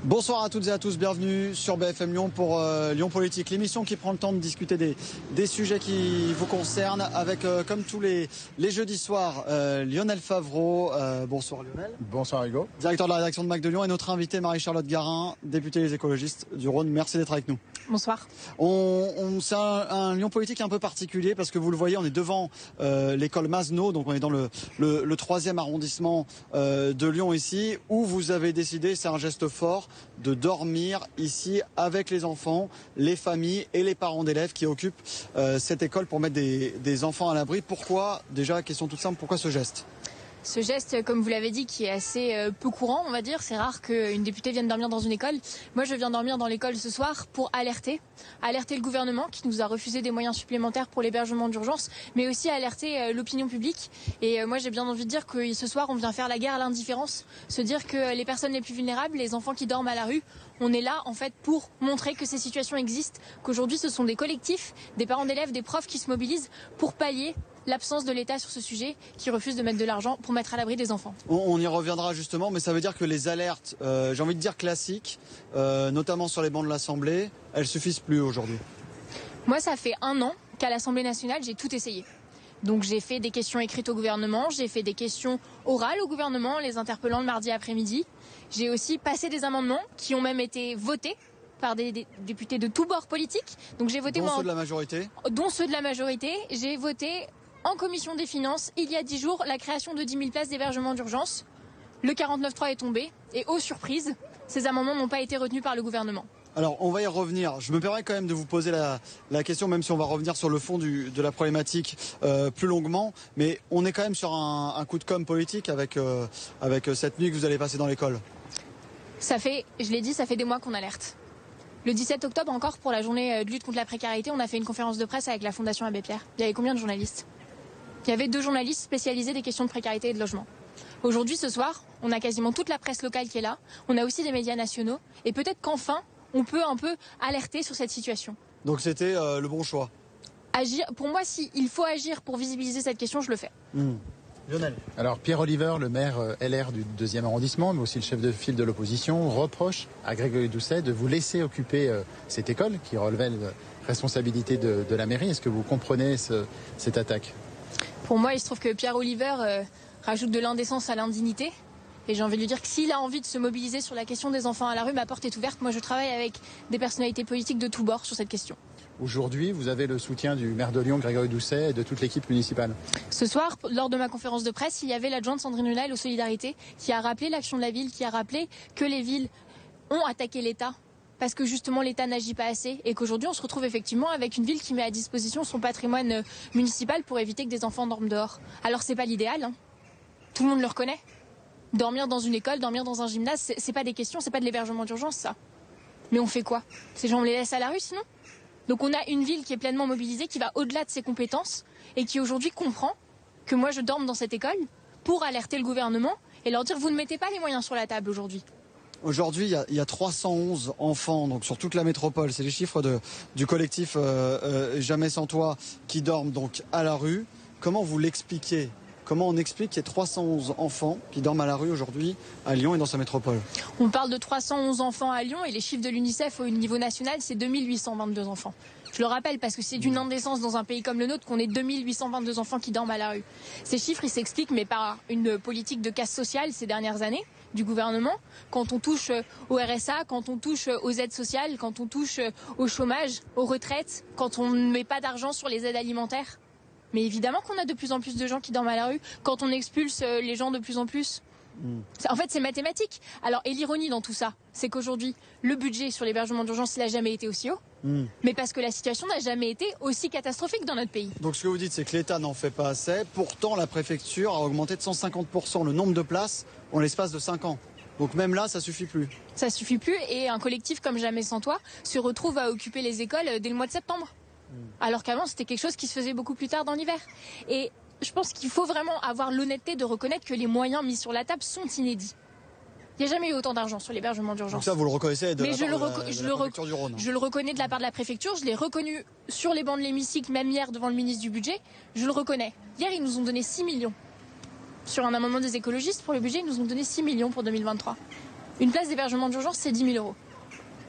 Bonsoir à toutes et à tous, bienvenue sur BFM Lyon pour Lyon Politique, l'émission qui prend le temps de discuter des sujets qui vous concernent avec, comme tous les jeudis soirs, Lionel Favreau. Bonsoir Lionel. Bonsoir Hugo. Directeur de la rédaction de Mac de Lyon et notre invité Marie-Charlotte Garin, députée des écologistes du Rhône. Merci d'être avec nous. Bonsoir. C'est un Lyon Politique un peu particulier parce que vous le voyez, on est devant l'école Mazenot, donc on est dans le 3e arrondissement de Lyon ici, où vous avez décidé, c'est un geste fort, de dormir ici avec les enfants, les familles et les parents d'élèves qui occupent cette école pour mettre des enfants à l'abri. Pourquoi, déjà, question toute simple, pourquoi ce geste ? Ce geste, comme vous l'avez dit, qui est assez peu courant, on va dire. C'est rare qu'une députée vienne dormir dans une école. Moi, je viens dormir dans l'école ce soir pour alerter le gouvernement qui nous a refusé des moyens supplémentaires pour l'hébergement d'urgence, mais aussi alerter l'opinion publique. Et moi, j'ai bien envie de dire que ce soir, on vient faire la guerre à l'indifférence. Se dire que les personnes les plus vulnérables, les enfants qui dorment à la rue, on est là, en fait, pour montrer que ces situations existent, qu'aujourd'hui, ce sont des collectifs, des parents d'élèves, des profs qui se mobilisent pour pallier l'absence de l'État sur ce sujet, qui refuse de mettre de l'argent pour mettre à l'abri des enfants. On y reviendra justement, mais ça veut dire que les alertes, j'ai envie de dire classiques, notamment sur les bancs de l'Assemblée, elles suffisent plus aujourd'hui. Moi, ça fait 1 an qu'à l'Assemblée nationale, j'ai tout essayé. Donc j'ai fait des questions écrites au gouvernement, j'ai fait des questions orales au gouvernement, les interpellant le mardi après-midi. J'ai aussi passé des amendements qui ont même été votés par des députés de tous bords politiques. Donc j'ai voté dont ceux de la majorité. Dont ceux de la majorité. J'ai voté en commission des finances, il y a 10 jours, la création de 10 000 places d'hébergement d'urgence. Le 49.3 est tombé et, aux surprises, ces amendements n'ont pas été retenus par le gouvernement. Alors, on va y revenir. Je me permets quand même de vous poser la question, même si on va revenir sur le fond de la problématique plus longuement. Mais on est quand même sur un coup de com' politique avec cette nuit que vous allez passer dans l'école. Ça fait, je l'ai dit, ça fait des mois qu'on alerte. Le 17 octobre, encore, pour la journée de lutte contre la précarité, on a fait une conférence de presse avec la Fondation Abbé Pierre. Il y avait combien de journalistes ? Il y avait 2 journalistes spécialisés des questions de précarité et de logement. Aujourd'hui, ce soir, on a quasiment toute la presse locale qui est là. On a aussi des médias nationaux. Et peut-être qu'enfin, on peut un peu alerter sur cette situation. Donc c'était le bon choix. Agir, pour moi, s'il faut agir pour visibiliser cette question, je le fais. Lionel. Alors Pierre Oliver, le maire LR du 2e arrondissement, mais aussi le chef de file de l'opposition, reproche à Grégory Doucet de vous laisser occuper cette école qui relevait de responsabilité de la mairie. Est-ce que vous comprenez cette attaque ? Pour moi, il se trouve que Pierre Oliver rajoute de l'indécence à l'indignité. Et j'ai envie de lui dire que s'il a envie de se mobiliser sur la question des enfants à la rue, ma porte est ouverte. Moi, je travaille avec des personnalités politiques de tous bords sur cette question. Aujourd'hui, vous avez le soutien du maire de Lyon, Grégory Doucet, et de toute l'équipe municipale. Ce soir, lors de ma conférence de presse, il y avait l'adjointe Sandrine Hunel aux Solidarités qui a rappelé l'action de la ville, qui a rappelé que les villes ont attaqué l'État parce que justement l'État n'agit pas assez et qu'aujourd'hui on se retrouve effectivement avec une ville qui met à disposition son patrimoine municipal pour éviter que des enfants dorment dehors. Alors c'est pas l'idéal, hein. Tout le monde le reconnaît. Dormir dans une école, dormir dans un gymnase, c'est pas des questions, c'est pas de l'hébergement d'urgence ça. Mais on fait quoi? Ces gens on les laisse à la rue sinon? Donc on a une ville qui est pleinement mobilisée, qui va au-delà de ses compétences et qui aujourd'hui comprend que moi je dorme dans cette école pour alerter le gouvernement et leur dire vous ne mettez pas les moyens sur la table aujourd'hui. Aujourd'hui, il y a 311 enfants donc sur toute la métropole. C'est les chiffres du collectif Jamais sans toi qui dorment donc à la rue. Comment vous l'expliquez? Comment on explique qu'il y ait 311 enfants qui dorment à la rue aujourd'hui à Lyon et dans sa métropole? On parle de 311 enfants à Lyon et les chiffres de l'UNICEF au niveau national, c'est 2822 enfants. Je le rappelle parce que c'est d'une indécence dans un pays comme le nôtre qu'on ait 2822 enfants qui dorment à la rue. Ces chiffres, ils s'expliquent mais par une politique de casse sociale ces dernières années du gouvernement. Quand on touche au RSA, quand on touche aux aides sociales, quand on touche au chômage, aux retraites, quand on ne met pas d'argent sur les aides alimentaires. Mais évidemment qu'on a de plus en plus de gens qui dorment à la rue quand on expulse les gens de plus en plus. En fait, c'est mathématique. Alors, et l'ironie dans tout ça, c'est qu'aujourd'hui, le budget sur l'hébergement d'urgence, il n'a jamais été aussi haut. Mais parce que la situation n'a jamais été aussi catastrophique dans notre pays. Donc ce que vous dites, c'est que l'État n'en fait pas assez. Pourtant, la préfecture a augmenté de 150% le nombre de places en l'espace de 5 ans. Donc même là, ça suffit plus. Ça suffit plus et un collectif comme Jamais sans toi se retrouve à occuper les écoles dès le mois de septembre. Alors qu'avant, c'était quelque chose qui se faisait beaucoup plus tard dans l'hiver. Et je pense qu'il faut vraiment avoir l'honnêteté de reconnaître que les moyens mis sur la table sont inédits. Il n'y a jamais eu autant d'argent sur l'hébergement d'urgence. Donc ça, vous le reconnaissez de Mais la part de la préfecture du Rhône. Je le reconnais de la part de la préfecture, je l'ai reconnu sur les bancs de l'hémicycle, même hier devant le ministre du Budget. Je le reconnais. Hier, ils nous ont donné 6 millions. Sur un amendement des écologistes, pour le budget, ils nous ont donné 6 millions pour 2023. Une place d'hébergement d'urgence, c'est 10 000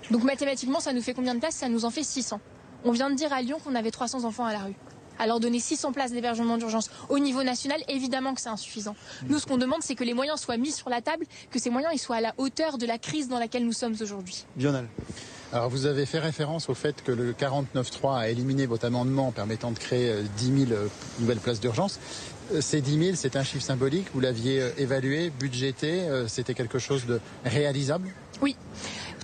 €. Donc mathématiquement, ça nous fait combien de places? Ça nous en fait 600. On vient de dire à Lyon qu'on avait 300 enfants à la rue. Alors donner 600 places d'hébergement d'urgence au niveau national, évidemment que c'est insuffisant. Nous, ce qu'on demande, c'est que les moyens soient mis sur la table, que ces moyens ils soient à la hauteur de la crise dans laquelle nous sommes aujourd'hui. Lionel. Alors vous avez fait référence au fait que le 49.3 a éliminé votre amendement permettant de créer 10 000 nouvelles places d'urgence. Ces 10 000, c'est un chiffre symbolique, vous l'aviez évalué, budgété, c'était quelque chose de réalisable? Oui.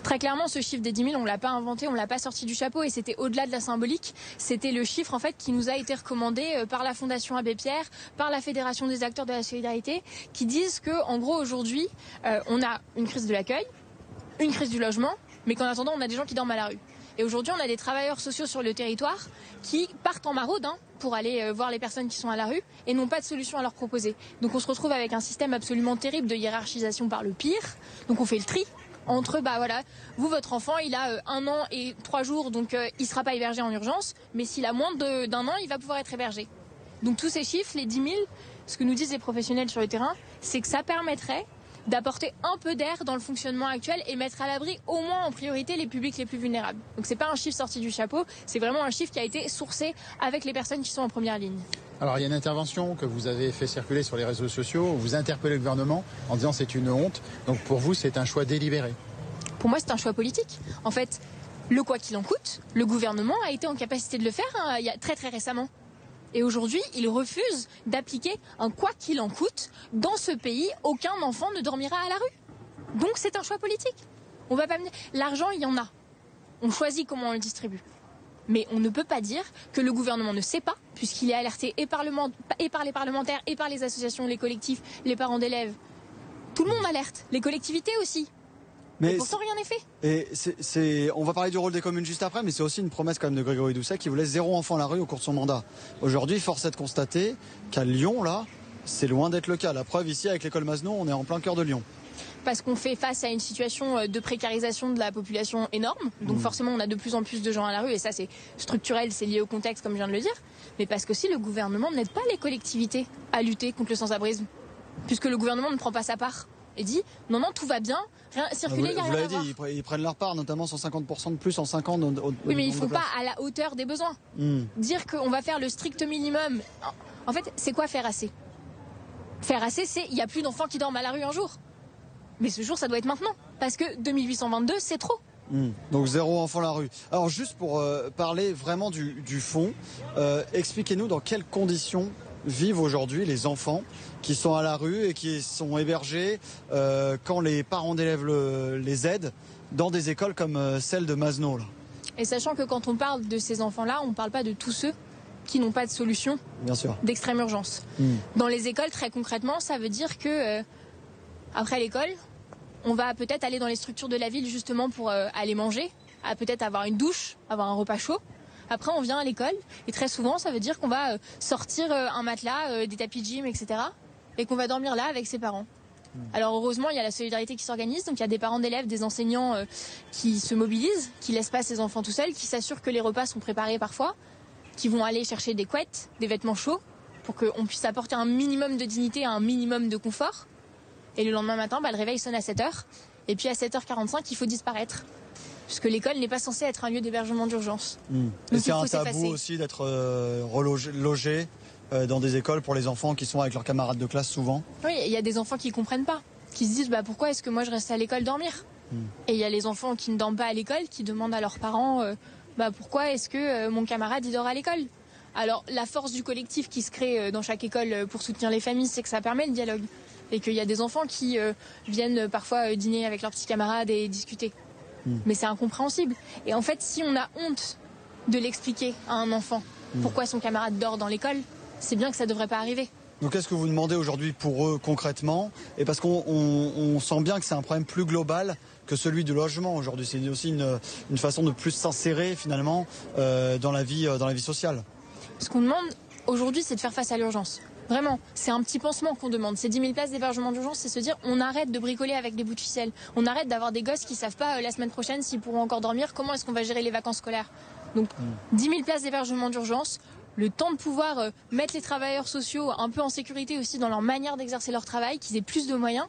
Très clairement, ce chiffre des 10 000, on ne l'a pas inventé, on ne l'a pas sorti du chapeau et c'était au-delà de la symbolique. C'était le chiffre en fait qui nous a été recommandé par la Fondation Abbé Pierre, par la Fédération des acteurs de la solidarité, qui disent que en gros aujourd'hui, on a une crise de l'accueil, une crise du logement, mais qu'en attendant, on a des gens qui dorment à la rue. Et aujourd'hui, on a des travailleurs sociaux sur le territoire qui partent en maraude pour aller voir les personnes qui sont à la rue et n'ont pas de solution à leur proposer. Donc on se retrouve avec un système absolument terrible de hiérarchisation par le pire. Donc on fait le tri entre, vous, votre enfant, il a 1 an et 3 jours, donc il ne sera pas hébergé en urgence, mais s'il a moins d'1 an, il va pouvoir être hébergé. Donc tous ces chiffres, les 10 000, ce que nous disent les professionnels sur le terrain, c'est que ça permettrait d'apporter un peu d'air dans le fonctionnement actuel et mettre à l'abri au moins en priorité les publics les plus vulnérables. Donc c'est pas un chiffre sorti du chapeau, c'est vraiment un chiffre qui a été sourcé avec les personnes qui sont en première ligne. Alors il y a une intervention que vous avez fait circuler sur les réseaux sociaux, où vous interpellez le gouvernement en disant c'est une honte. Donc pour vous c'est un choix délibéré? Pour moi c'est un choix politique. En fait, le quoi qu'il en coûte, le gouvernement a été en capacité de le faire il y a très récemment. Et aujourd'hui, il refuse d'appliquer un quoi qu'il en coûte. Dans ce pays, aucun enfant ne dormira à la rue. Donc c'est un choix politique. On va pas me dire, l'argent il y en a. On choisit comment on le distribue. Mais on ne peut pas dire que le gouvernement ne sait pas, puisqu'il est alerté et par les parlementaires, et par les associations, les collectifs, les parents d'élèves. Tout le monde alerte, les collectivités aussi. Mais pourtant rien n'est fait. Et on va parler du rôle des communes juste après, mais c'est aussi une promesse quand même de Grégory Doucet qui voulait 0 enfant à la rue au cours de son mandat. Aujourd'hui, force est de constater qu'à Lyon, là, c'est loin d'être le cas. La preuve ici avec l'école Mazenot, on est en plein cœur de Lyon. Parce qu'on fait face à une situation de précarisation de la population énorme. Donc forcément, on a de plus en plus de gens à la rue. Et ça, c'est structurel, c'est lié au contexte, comme je viens de le dire. Mais parce qu'aussi, le gouvernement n'aide pas les collectivités à lutter contre le sans-abrisme. Puisque le gouvernement ne prend pas sa part. Et dit, non, tout va bien, circuler, il n'y a rien à voir. Vous l'avez dit, ils prennent leur part, notamment 150% de plus en 5 ans. Oui, mais il ne faut pas à la hauteur des besoins. Dire qu'on va faire le strict minimum. En fait, c'est quoi faire assez? Faire assez, c'est il n'y a plus d'enfants qui dorment à la rue un jour. Mais ce jour, ça doit être maintenant. Parce que 2822, c'est trop. Donc 0 enfant à la rue. Alors juste pour parler vraiment du fond, expliquez-nous dans quelles conditions vivent aujourd'hui les enfants qui sont à la rue et qui sont hébergés quand les parents d'élèves les aident dans des écoles comme celle de Mazenot. Et sachant que quand on parle de ces enfants-là, on ne parle pas de tous ceux qui n'ont pas de solution d'extrême urgence. Dans les écoles, très concrètement, ça veut dire que après l'école, on va peut-être aller dans les structures de la ville justement pour aller manger, peut-être avoir une douche, avoir un repas chaud. Après, on vient à l'école et très souvent, ça veut dire qu'on va sortir un matelas, des tapis de gym, etc. et qu'on va dormir là avec ses parents. Alors heureusement, il y a la solidarité qui s'organise, donc il y a des parents d'élèves, des enseignants qui se mobilisent, qui laissent pas ces enfants tout seuls, qui s'assurent que les repas sont préparés parfois, qui vont aller chercher des couettes, des vêtements chauds, pour qu'on puisse apporter un minimum de dignité, un minimum de confort. Et le lendemain matin, le réveil sonne à 7h, et puis à 7h45, il faut disparaître. Puisque l'école n'est pas censée être un lieu d'hébergement d'urgence. Et c'est un tabou aussi d'être logé dans des écoles pour les enfants qui sont avec leurs camarades de classe souvent. Oui, il y a des enfants qui ne comprennent pas, qui se disent pourquoi est-ce que moi je reste à l'école dormir. Et il y a les enfants qui ne dorment pas à l'école, qui demandent à leurs parents pourquoi est-ce que mon camarade il dort à l'école. Alors la force du collectif qui se crée dans chaque école pour soutenir les familles, c'est que ça permet le dialogue. Et qu'il y a des enfants qui viennent parfois dîner avec leurs petits camarades et discuter. Mais c'est incompréhensible. Et en fait, si on a honte de l'expliquer à un enfant pourquoi son camarade dort dans l'école, c'est bien que ça ne devrait pas arriver. Donc qu'est-ce que vous demandez aujourd'hui pour eux concrètement? Et parce qu'on sent bien que c'est un problème plus global que celui du logement aujourd'hui. C'est aussi une façon de plus s'insérer finalement dans la vie sociale. Ce qu'on demande aujourd'hui, c'est de faire face à l'urgence. Vraiment, c'est un petit pansement qu'on demande. C'est 10 000 places d'hébergement d'urgence, c'est se dire on arrête de bricoler avec des bouts de ficelle. On arrête d'avoir des gosses qui ne savent pas la semaine prochaine s'ils pourront encore dormir. Comment est-ce qu'on va gérer les vacances scolaires? Donc 10 000 places d'hébergement d'urgence, le temps de pouvoir mettre les travailleurs sociaux un peu en sécurité aussi dans leur manière d'exercer leur travail, qu'ils aient plus de moyens.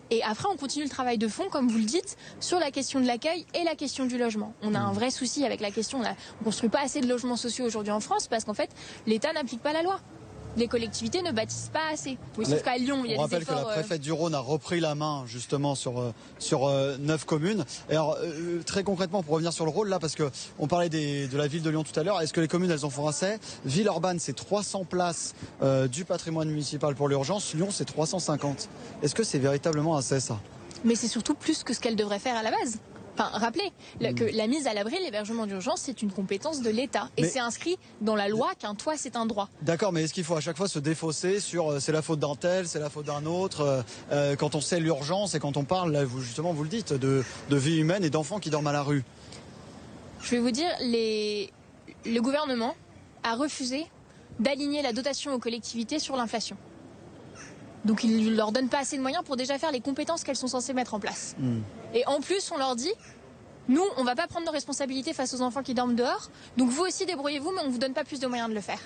Et après, on continue le travail de fond, comme vous le dites, sur la question de l'accueil et la question du logement. On a un vrai souci avec la question, on ne construit pas assez de logements sociaux aujourd'hui en France parce qu'en fait, l'État n'applique pas la loi. Les collectivités ne bâtissent pas assez. Oui, sauf qu'à Lyon, il y a des efforts... On rappelle que la préfète du Rhône a repris la main justement sur 9 communes. Et alors, très concrètement, pour revenir sur le rôle là, parce qu'on parlait de la ville de Lyon tout à l'heure, est-ce que les communes, elles en font assez? Villeurbanne, c'est 300 places du patrimoine municipal pour l'urgence. Lyon, c'est 350. Est-ce que c'est véritablement assez, ça? Mais c'est surtout plus que ce qu'elle devrait faire à la base. Enfin, rappelez que la mise à l'abri, l'hébergement d'urgence, c'est une compétence de l'État. Et c'est inscrit dans la loi qu'un toit, c'est un droit. D'accord, mais est-ce qu'il faut à chaque fois se défausser sur c'est la faute d'un tel, c'est la faute d'un autre, quand on sait l'urgence et quand on parle, là, justement, vous le dites, de vie humaine et d'enfants qui dorment à la rue? Je vais vous dire, le gouvernement a refusé d'aligner la dotation aux collectivités sur l'inflation. Donc il ne leur donne pas assez de moyens pour déjà faire les compétences qu'elles sont censées mettre en place. Et en plus, on leur dit, nous, on ne va pas prendre nos responsabilités face aux enfants qui dorment dehors, donc vous aussi débrouillez-vous, mais on ne vous donne pas plus de moyens de le faire.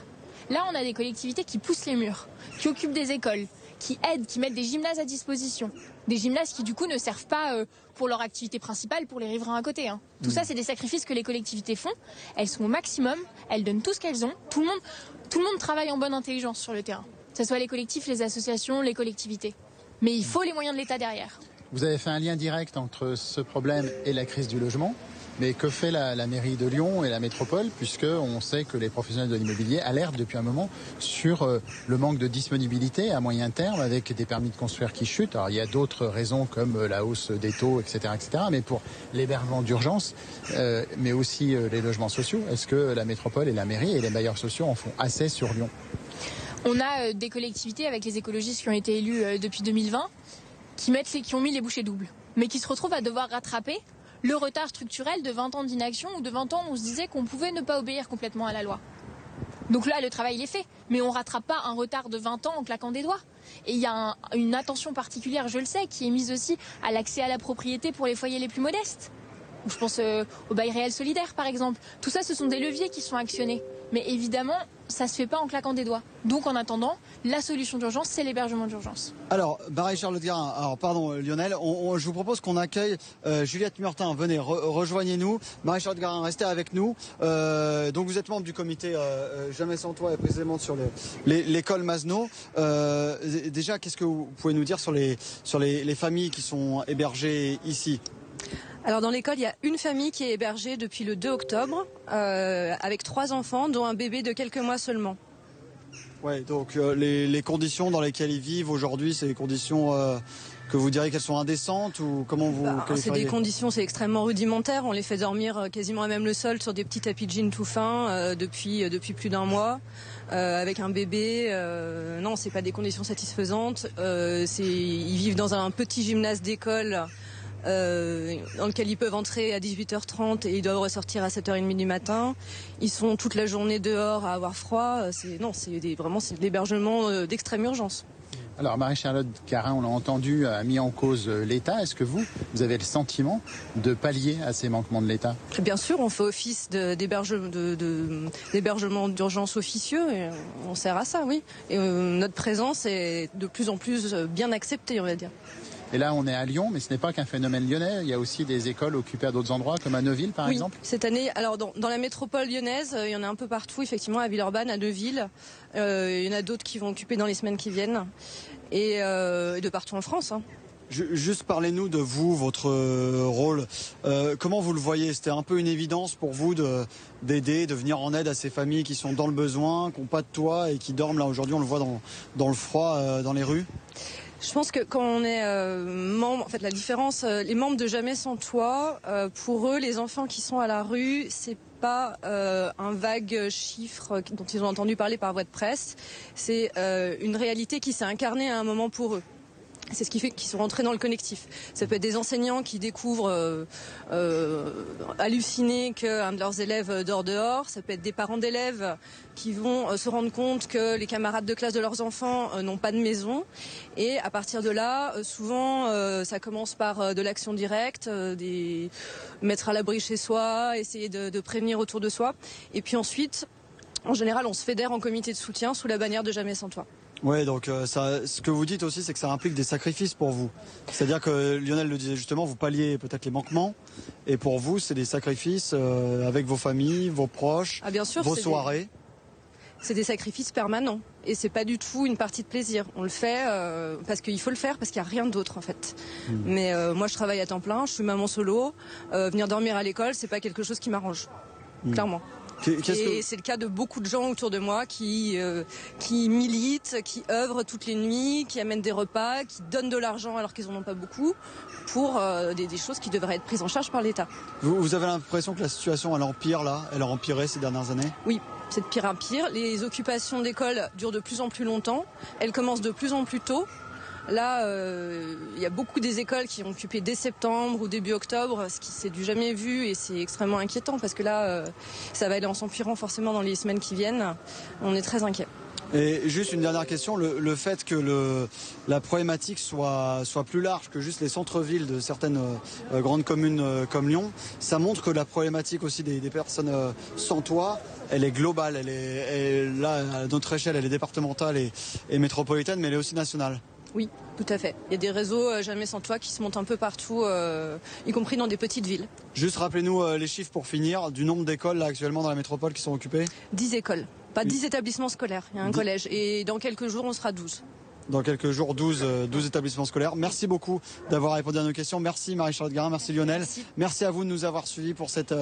Là, on a des collectivités qui poussent les murs, qui occupent des écoles, qui aident, qui mettent des gymnases à disposition. Des gymnases qui, du coup, ne servent pas pour leur activité principale, pour les riverains à côté. Tout ça, c'est des sacrifices que les collectivités font. Elles sont au maximum, elles donnent tout ce qu'elles ont. Tout le monde travaille en bonne intelligence sur le terrain. Que ce soit les collectifs, les associations, les collectivités. Mais il faut les moyens de l'État derrière. Vous avez fait un lien direct entre ce problème et la crise du logement. Mais que fait la mairie de Lyon et la métropole, puisqu'on sait que les professionnels de l'immobilier alertent depuis un moment sur le manque de disponibilité à moyen terme avec des permis de construire qui chutent. Alors il y a d'autres raisons comme la hausse des taux, etc. Mais pour l'hébergement d'urgence, mais aussi les logements sociaux, est-ce que la métropole et la mairie et les bailleurs sociaux en font assez sur Lyon? On a des collectivités avec les écologistes qui ont été élus depuis 2020 qui ont mis les bouchées doubles, mais qui se retrouvent à devoir rattraper le retard structurel de 20 ans d'inaction ou de 20 ans où on se disait qu'on pouvait ne pas obéir complètement à la loi. Donc là, le travail il est fait, mais on ne rattrape pas un retard de 20 ans en claquant des doigts. Et il y a une attention particulière, je le sais, qui est mise aussi à l'accès à la propriété pour les foyers les plus modestes. Je pense au bail réel solidaire, par exemple. Tout ça, ce sont des leviers qui sont actionnés. Mais évidemment, ça ne se fait pas en claquant des doigts. Donc, en attendant, la solution d'urgence, c'est l'hébergement d'urgence. Alors, Marie-Charlotte Garin, alors pardon Lionel, je vous propose qu'on accueille Juliette Murtin. Venez, rejoignez-nous. Marie-Charlotte Garin, restez avec nous. Donc, vous êtes membre du comité Jamais sans toi et précisément sur l'école Mazenot. Déjà, qu'est-ce que vous pouvez nous dire sur les familles qui sont hébergées ici ? Alors dans l'école, il y a une famille qui est hébergée depuis le 2 octobre avec 3 enfants, dont un bébé de quelques mois seulement. Ouais, donc les conditions dans lesquelles ils vivent aujourd'hui, c'est des conditions que vous diriez qu'elles sont indécentes ou comment vous c'est des conditions, c'est extrêmement rudimentaire. On les fait dormir quasiment à même le sol sur des petits tapis de jean tout fins depuis plus d'1 mois. Avec un bébé, non, c'est pas des conditions satisfaisantes. Ils vivent dans un petit gymnase d'école dans lequel ils peuvent entrer à 18h30 et ils doivent ressortir à 7h30 du matin. Ils sont toute la journée dehors à avoir froid. C'est de l'hébergement d'extrême urgence. Alors Marie-Charlotte Garin, on l'a entendu, a mis en cause l'État. Est-ce que vous avez le sentiment de pallier à ces manquements de l'État? Bien sûr, on fait office d'hébergement d'urgence officieux et on sert à ça, oui. Et notre présence est de plus en plus bien acceptée, on va dire. Et là, on est à Lyon, mais ce n'est pas qu'un phénomène lyonnais. Il y a aussi des écoles occupées à d'autres endroits, comme à Neuville, par exemple. Cette année, alors dans la métropole lyonnaise, il y en a un peu partout, effectivement, à Villeurbanne, à Neuville. Il y en a d'autres qui vont occuper dans les semaines qui viennent, et de partout en France. Juste parlez-nous de vous, votre rôle. Comment vous le voyez? C'était un peu une évidence pour vous d'aider, de venir en aide à ces familles qui sont dans le besoin, qui n'ont pas de toit et qui dorment là aujourd'hui, on le voit dans le froid, dans les rues. Je pense que quand on est membre, en fait la différence, les membres de Jamais sans toit, pour eux, les enfants qui sont à la rue, c'est pas un vague chiffre dont ils ont entendu parler par voie de presse, c'est une réalité qui s'est incarnée à un moment pour eux. C'est ce qui fait qu'ils sont rentrés dans le collectif. Ça peut être des enseignants qui découvrent hallucinés qu'un de leurs élèves dort dehors. Ça peut être des parents d'élèves qui vont se rendre compte que les camarades de classe de leurs enfants n'ont pas de maison. Et à partir de là, souvent, ça commence par de l'action directe, mettre à l'abri chez soi, essayer de prévenir autour de soi. Et puis ensuite, en général, on se fédère en comité de soutien sous la bannière de Jamais sans toi. Ouais, donc ce que vous dites aussi, c'est que ça implique des sacrifices pour vous. C'est-à-dire que Lionel le disait justement, vous palliez peut-être les manquements, et pour vous, c'est des sacrifices avec vos familles, vos proches, Ah bien sûr, vos soirées. C'est des sacrifices permanents et c'est pas du tout une partie de plaisir. On le fait parce qu'il faut le faire, parce qu'il n'y a rien d'autre en fait. Mais moi je travaille à temps plein, je suis maman solo. Venir dormir à l'école, c'est pas quelque chose qui m'arrange, clairement. Et c'est le cas de beaucoup de gens autour de moi qui militent, qui œuvrent toutes les nuits, qui amènent des repas, qui donnent de l'argent alors qu'ils en ont pas beaucoup pour des choses qui devraient être prises en charge par l'État. Vous avez l'impression que la situation elle empire là, elle a empiré ces dernières années? Oui, c'est de pire en pire. Les occupations d'écoles durent de plus en plus longtemps, elles commencent de plus en plus tôt. Là, il y a beaucoup des écoles qui ont occupé dès septembre ou début octobre, ce qui s'est du jamais vu et c'est extrêmement inquiétant parce que là, ça va aller en s'empirant forcément dans les semaines qui viennent. On est très inquiets. Et juste une dernière question, le fait que la problématique soit plus large que juste les centres-villes de certaines grandes communes comme Lyon, ça montre que la problématique aussi des personnes sans toit, elle est globale, elle est là à notre échelle, elle est départementale et métropolitaine, mais elle est aussi nationale. Oui, tout à fait. Il y a des réseaux Jamais sans toit qui se montent un peu partout, y compris dans des petites villes. Juste rappelez-nous les chiffres pour finir, du nombre d'écoles là, actuellement dans la métropole qui sont occupées. 10 écoles, pas 10 établissements scolaires, il y a un collège. Et dans quelques jours, on sera 12. Dans quelques jours, 12 établissements scolaires. Merci beaucoup d'avoir répondu à nos questions. Merci Marie-Charlotte Garin, merci Lionel. Merci à vous de nous avoir suivis pour cette